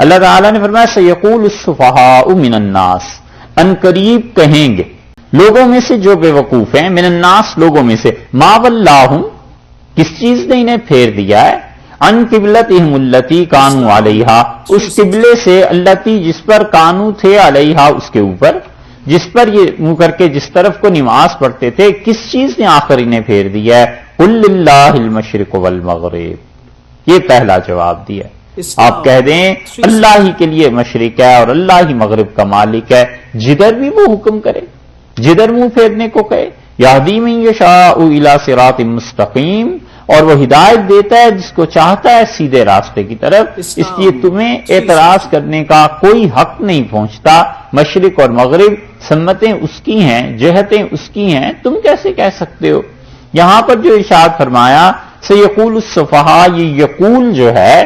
اللہ تعالیٰ نے فرمایا سیقول السفہاء من الناس، ان قریب کہیں گے لوگوں میں سے جو بے وقوف ہیں، من الناس لوگوں میں سے، ما ولاہم کس چیز نے انہیں پھیر دیا ہے، ان قبلتہم التی کانوا علیہا اس قبلے سے التی جس پر کانو تھے علیہا اس کے اوپر، جس پر یہ منہ کر کے جس طرف کو نماز پڑھتے تھے، کس چیز نے آخر انہیں پھیر دیا ہے؟ قل للہ المشرق والمغرب، یہ پہلا جواب دیا۔ آپ کہہ دیں اللہ ہی کے لیے مشرق ہے اور اللہ ہی مغرب کا مالک ہے، جدھر بھی وہ حکم کرے، جدھر منہ پھیرنے کو کہے، یہدی من یشاء الی صراط مستقیم، اور وہ ہدایت دیتا ہے جس کو چاہتا ہے سیدھے راستے کی طرف، اس لیے تمہیں اعتراض کرنے کا کوئی حق نہیں پہنچتا۔ مشرق اور مغرب سمتیں اس کی ہیں، جہتیں اس کی ہیں، تم کیسے کہہ سکتے ہو؟ یہاں پر جو ارشاد فرمایا سیقول السفہاء، یہ یقول جو ہے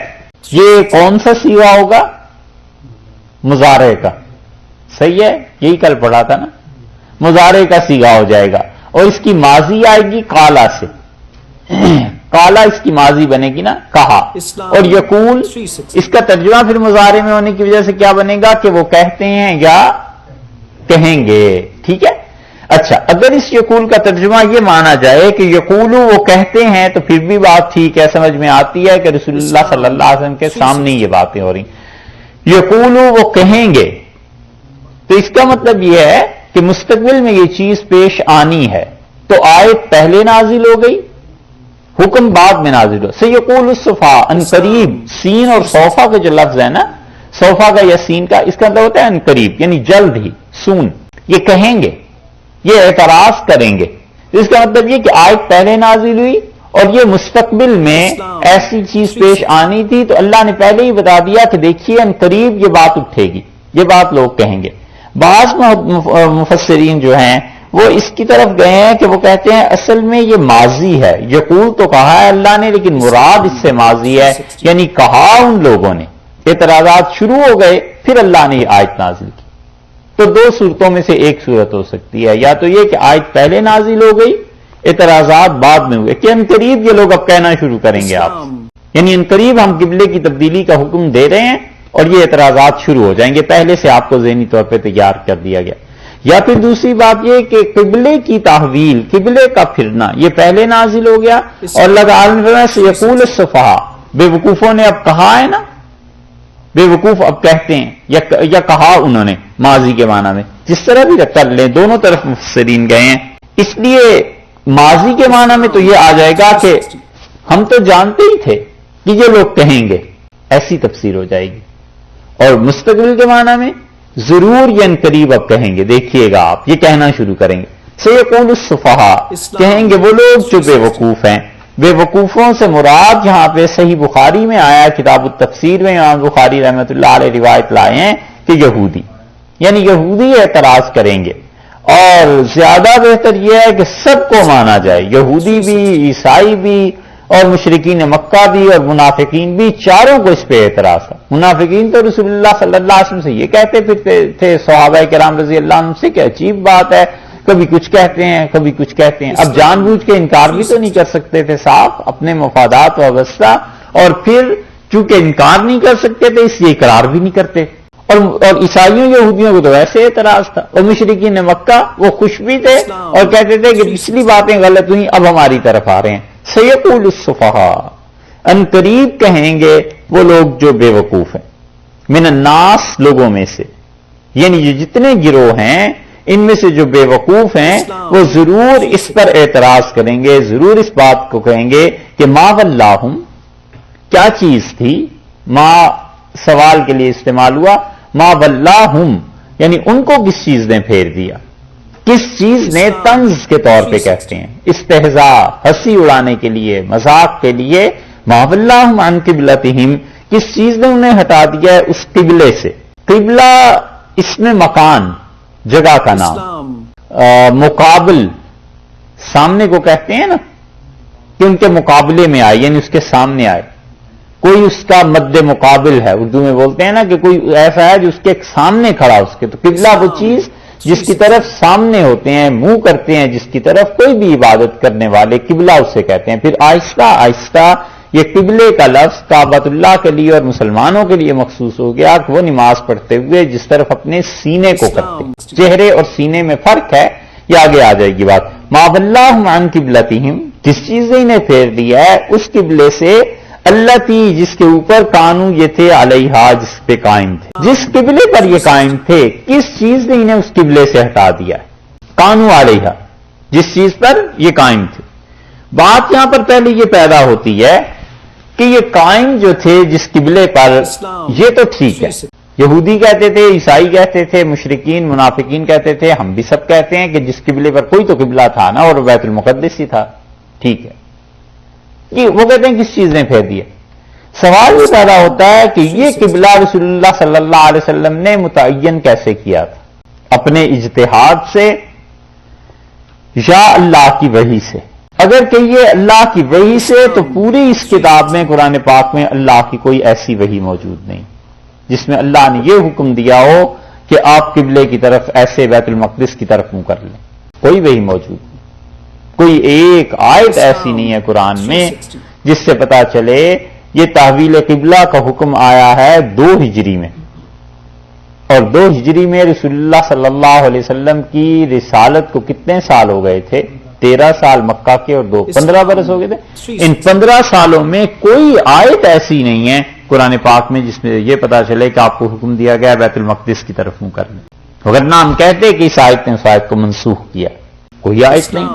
یہ کون سا صیغہ ہوگا؟ مضارع کا، صحیح ہے، یہی کل پڑھا تھا نا، مضارع کا صیغہ ہو جائے گا، اور اس کی ماضی آئے گی قالا سے، قالا اس کی ماضی بنے گی نا، کہا، اور یقول اس کا ترجمہ پھر مضارع میں ہونے کی وجہ سے کیا بنے گا کہ وہ کہتے ہیں یا کہیں گے، ٹھیک ہے۔ اچھا، اگر اس یقول کا ترجمہ یہ مانا جائے کہ یقولو وہ کہتے ہیں تو پھر بھی بات ٹھیک ہے، سمجھ میں آتی ہے کہ رسول اللہ صلی اللہ علیہ وسلم کے سامنے یہ باتیں ہو رہی، یقولو وہ کہیں گے، تو اس کا مطلب یہ ہے کہ مستقبل میں یہ چیز پیش آنی ہے، تو آیت پہلے نازل ہو گئی، حکم بعد میں نازل ہو۔ سیقول السفہاء، ان قریب، سین اور صوفہ کا جو لفظ ہے نا، صوفہ کا یا سین کا، اس کا مطلب ہوتا ہے ان قریب، یعنی جلد ہی، سون، یہ کہیں گے، یہ اعتراض کریں گے، اس کا مطلب یہ کہ آیت پہلے نازل ہوئی اور یہ مستقبل میں ایسی چیز پیش آنی تھی، تو اللہ نے پہلے ہی بتا دیا کہ دیکھیے ان قریب یہ بات اٹھے گی، یہ بات لوگ کہیں گے۔ بعض مفسرین جو ہیں وہ اس کی طرف گئے ہیں کہ وہ کہتے ہیں اصل میں یہ ماضی ہے، یقول تو کہا ہے اللہ نے لیکن مراد اس سے ماضی ہے، یعنی کہا ان لوگوں نے، اعتراضات شروع ہو گئے، پھر اللہ نے یہ آیت نازل کی۔ تو دو صورتوں میں سے ایک صورت ہو سکتی ہے، یا تو یہ کہ آیت پہلے نازل ہو گئی، اعتراضات بعد میں ہوئے، کہ ان قریب یہ لوگ اب کہنا شروع کریں گے آپ، یعنی ان قریب ہم قبلے کی تبدیلی کا حکم دے رہے ہیں اور یہ اعتراضات شروع ہو جائیں گے، پہلے سے آپ کو ذہنی طور پہ تیار کر دیا گیا۔ یا پھر دوسری بات یہ کہ قبلے کی تحویل، قبلے کا پھرنا، یہ پہلے نازل ہو گیا، اور اللہ تعالیٰ نے فرمایا سیقول السفہاء، بے وقوفوں نے اب کہا ہے نا، بے وقوف اب کہتے ہیں، یا کہا انہوں نے ماضی کے معنی میں، جس طرح بھی کر لیں، دونوں طرف مفسرین گئے ہیں۔ اس لیے ماضی کے معنی میں تو یہ آ جائے گا کہ ہم تو جانتے ہی تھے کہ یہ لوگ کہیں گے، ایسی تفسیر ہو جائے گی، اور مستقبل کے معنی میں ضرور یہ ان قریب اب کہیں گے، دیکھیے گا آپ، یہ کہنا شروع کریں گے، سیقول السفہاء، کہیں گے وہ لوگ جو بے وقوف ہیں۔ بے وقوفوں سے مراد یہاں پہ صحیح بخاری میں آیا، کتاب التفسیر میں امام بخاری رحمۃ اللہ علیہ روایت لائے ہیں کہ یہودی، یعنی یہودی اعتراض کریں گے، اور زیادہ بہتر یہ ہے کہ سب کو مانا جائے، یہودی بھی، عیسائی بھی، اور مشرکین مکہ بھی اور منافقین بھی، چاروں کو اس پہ اعتراض ہے۔ منافقین تو رسول اللہ صلی اللہ علیہ وسلم سے یہ کہتے پھرتے تھے، صحابہ کرام رضی اللہ عنہم سے، کہ عجیب بات ہے، کبھی کچھ کہتے ہیں کبھی کچھ کہتے ہیں، اب جان بوجھ کے انکار بھی تو نہیں کر سکتے تھے صاف، اپنے مفادات وابستہ، اور پھر چونکہ انکار نہیں کر سکتے تھے اس لیے اقرار بھی نہیں کرتے، اور عیسائیوں یہودیوں کو تو ویسے اعتراض تھا، اور مشرکین مکہ وہ خوش بھی تھے اور کہتے تھے کہ پچھلی باتیں غلط ہوئیں، اب ہماری طرف آ رہے ہیں۔ سیقول السفہاء، ان قریب کہیں گے وہ لوگ جو بے وقوف ہیں، من الناس لوگوں میں سے، یعنی یہ جتنے گروہ ہیں ان میں سے جو بے وقوف ہیں وہ ضرور اس پر اعتراض کریں گے، ضرور اس بات کو کہیں گے کہ ما ولاہم، کیا چیز تھی، ما سوال کے لیے استعمال ہوا، ما ولاہم یعنی ان کو کس چیز نے پھیر دیا، کس چیز نے، طنز کے طور پہ کہتے ہیں، استہزاء، ہنسی اڑانے کے لیے، مذاق کے لیے، ما ولاہم عن قبلتہم، کس چیز نے انہیں ہٹا دیا ہے اس قبلے سے۔ قبلہ اس میں مکان، جگہ کا نام، مقابل، سامنے کو کہتے ہیں نا کہ ان کے مقابلے میں آئے، یعنی اس کے سامنے آئے، کوئی اس کا مد مقابل ہے، اردو میں بولتے ہیں نا کہ کوئی ایسا ہے جو اس کے سامنے کھڑا، اس کے، تو قبلہ وہ چیز جس کی طرف سامنے ہوتے ہیں، منہ کرتے ہیں جس کی طرف کوئی بھی عبادت کرنے والے، قبلہ اسے کہتے ہیں۔ پھر آہستہ آہستہ یہ قبلے کا لفظ کعبۃ اللہ کے لیے اور مسلمانوں کے لیے مخصوص ہو گیا کہ وہ نماز پڑھتے ہوئے جس طرف اپنے سینے کو کرتے ہیں. چہرے اور سینے میں فرق ہے، یہ آگے آ جائے گی بات. ما ولاہم عن قبلتہم، جس چیز نے انہیں پھیر دیا ہے اس قبلے سے، التی جس کے اوپر کانو یہ تھے علیہا جس پہ قائم تھے، جس قبلے پر یہ قائم تھے کس چیز نے انہیں اس قبلے سے ہٹا دیا ہے؟ کانو علیہا، جس چیز پر یہ قائم تھے. بات یہاں پر پہلے یہ پیدا ہوتی ہے کہ یہ قائم جو تھے جس قبلے پر، یہ تو ٹھیک ہے، یہودی کہتے تھے، عیسائی کہتے تھے، مشرکین منافقین کہتے تھے، ہم بھی سب کہتے ہیں کہ جس قبلے پر کوئی تو قبلہ تھا نا، اور بیت المقدس ہی تھا. ٹھیک ہے، یہ وہ کہتے ہیں کس چیز نے پھیر دیا. سوال یہ پیدا ہوتا ہے کہ یہ قبلہ رسول اللہ صلی اللہ علیہ وسلم نے متعین کیسے کیا تھا؟ اپنے اجتہاد سے یا اللہ کی وحی سے؟ اگر کہ یہ اللہ کی وحی سے تو پوری اس کتاب میں، قرآن پاک میں اللہ کی کوئی ایسی وحی موجود نہیں جس میں اللہ نے یہ حکم دیا ہو کہ آپ قبلے کی طرف ایسے بیت المقدس کی طرف منہ کر لیں. کوئی وحی موجود نہیں، کوئی ایک آیت ایسی نہیں ہے قرآن میں جس سے پتا چلے یہ تحویل قبلہ کا حکم آیا ہے 2 ہجری میں، اور 2 ہجری میں رسول اللہ صلی اللہ علیہ وسلم کی رسالت کو کتنے سال ہو گئے تھے؟ 13 سال مکہ کے اور 15 برس ہو گئے تھے. ان 15 سالوں میں کوئی آیت ایسی نہیں ہے قرآن پاک میں جس میں یہ پتا چلے کہ آپ کو حکم دیا گیا بیت المقدس کی طرف منہ کرنے. وگرنہ ہم کہتے کہ اس آیت نے اس آیت کو منسوخ کیا، کوئی آیت نہیں.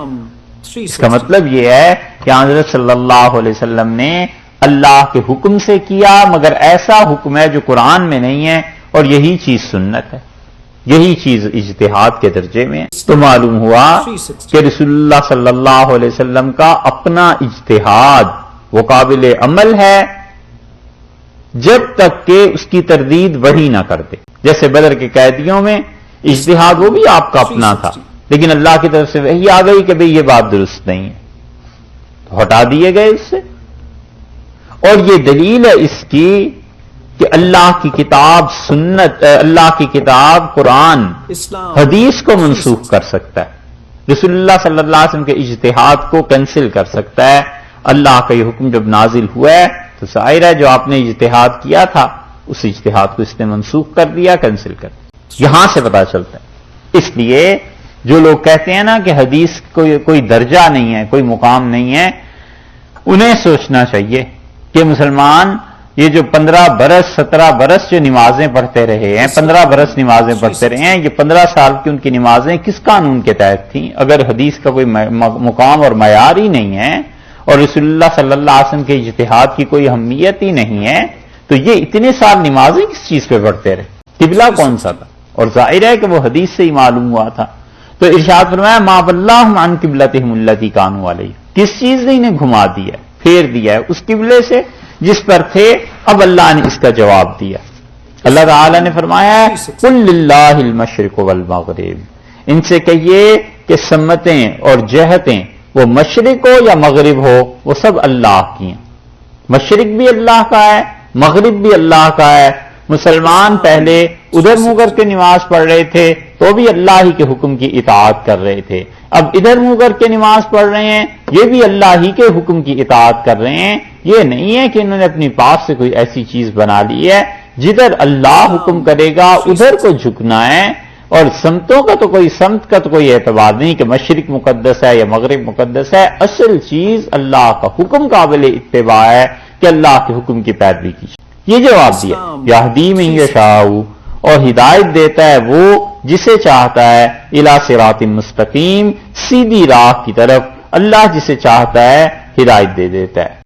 اس کا مطلب یہ ہے کہ حضرت صلی اللہ علیہ وسلم نے اللہ کے حکم سے کیا، مگر ایسا حکم ہے جو قرآن میں نہیں ہے، اور یہی چیز سنت ہے، یہی چیز اجتہاد کے درجے میں ہے. تو معلوم ہوا کہ رسول اللہ صلی اللہ علیہ وسلم کا اپنا اجتہاد وہ قابل عمل ہے جب تک کہ اس کی تردید وحی نہ کر دے. جیسے بدر کے قیدیوں میں اجتہاد وہ بھی آپ کا اپنا تھا، لیکن اللہ کی طرف سے وحی آ گئی کہ بھئی یہ بات درست نہیں ہے، تو ہٹا دیے گئے اس سے. اور یہ دلیل ہے اس کی کہ اللہ کی کتاب سنت، اللہ کی کتاب قرآن حدیث کو منسوخ کر سکتا ہے، رسول اللہ صلی اللہ علیہ وسلم کے اجتہاد کو کینسل کر سکتا ہے. اللہ کا یہ حکم جب نازل ہوا ہے تو ظاہر ہے جو آپ نے اجتہاد کیا تھا اس اجتہاد کو اس نے منسوخ کر دیا، کینسل کر دیا. یہاں سے پتا چلتا ہے. اس لیے جو لوگ کہتے ہیں نا کہ حدیث کوئی درجہ نہیں ہے، کوئی مقام نہیں ہے، انہیں سوچنا چاہیے کہ مسلمان یہ جو 15 برس 17 برس جو نمازیں پڑھتے رہے ہیں، 15 برس نمازیں پڑھتے رہے ہیں، یہ 15 سال کی ان کی نمازیں کس قانون کے تحت تھیں؟ اگر حدیث کا کوئی مقام اور معیار ہی نہیں ہے اور رسول اللہ صلی اللہ علیہ وسلم کے اجتہاد کی کوئی اہمیت ہی نہیں ہے، تو یہ اتنے سال نمازیں کس چیز پہ پڑھتے رہے؟ قبلہ کون سا تھا؟ اور ظاہر ہے کہ وہ حدیث سے ہی معلوم ہوا تھا. تو ارشاد فرمایا ما ولاہم عن قبلتہم التی کانوا علیہ، کس چیز نے انہیں گھما دیا، پھیر دیا ہے اس قبلے سے جس پر تھے. اب اللہ نے اس کا جواب دیا. اللہ تعالی نے فرمایا ہے قل للہ المشرق والمغرب، ان سے کہیے کہ سمتیں اور جہتیں وہ مشرق ہو یا مغرب ہو وہ سب اللہ کی ہیں. مشرق بھی اللہ کا ہے، مغرب بھی اللہ کا ہے. مسلمان پہلے ادھر منہ کر کے نماز پڑھ رہے تھے تو بھی اللہ ہی کے حکم کی اطاعت کر رہے تھے. اب ادھر منہ کر کے نماز پڑھ رہے ہیں، یہ بھی اللہ ہی کے حکم کی اطاعت کر رہے ہیں. یہ نہیں ہے کہ انہوں نے اپنی پاس سے کوئی ایسی چیز بنا لی ہے. جدھر اللہ حکم کرے گا ادھر کو جھکنا ہے. اور سمتوں کا تو کوئی سمت کا تو کوئی اعتبار نہیں کہ مشرق مقدس ہے یا مغرب مقدس ہے. اصل چیز اللہ کا حکم قابل اتباع ہے کہ اللہ کے حکم کی پیروی کی. یہ جواب دیا. یہدی من یشاء، اور ہدایت دیتا ہے وہ جسے چاہتا ہے، الی صراط مستقیم، سیدھی راہ کی طرف. اللہ جسے چاہتا ہے ہدایت دے دیتا ہے.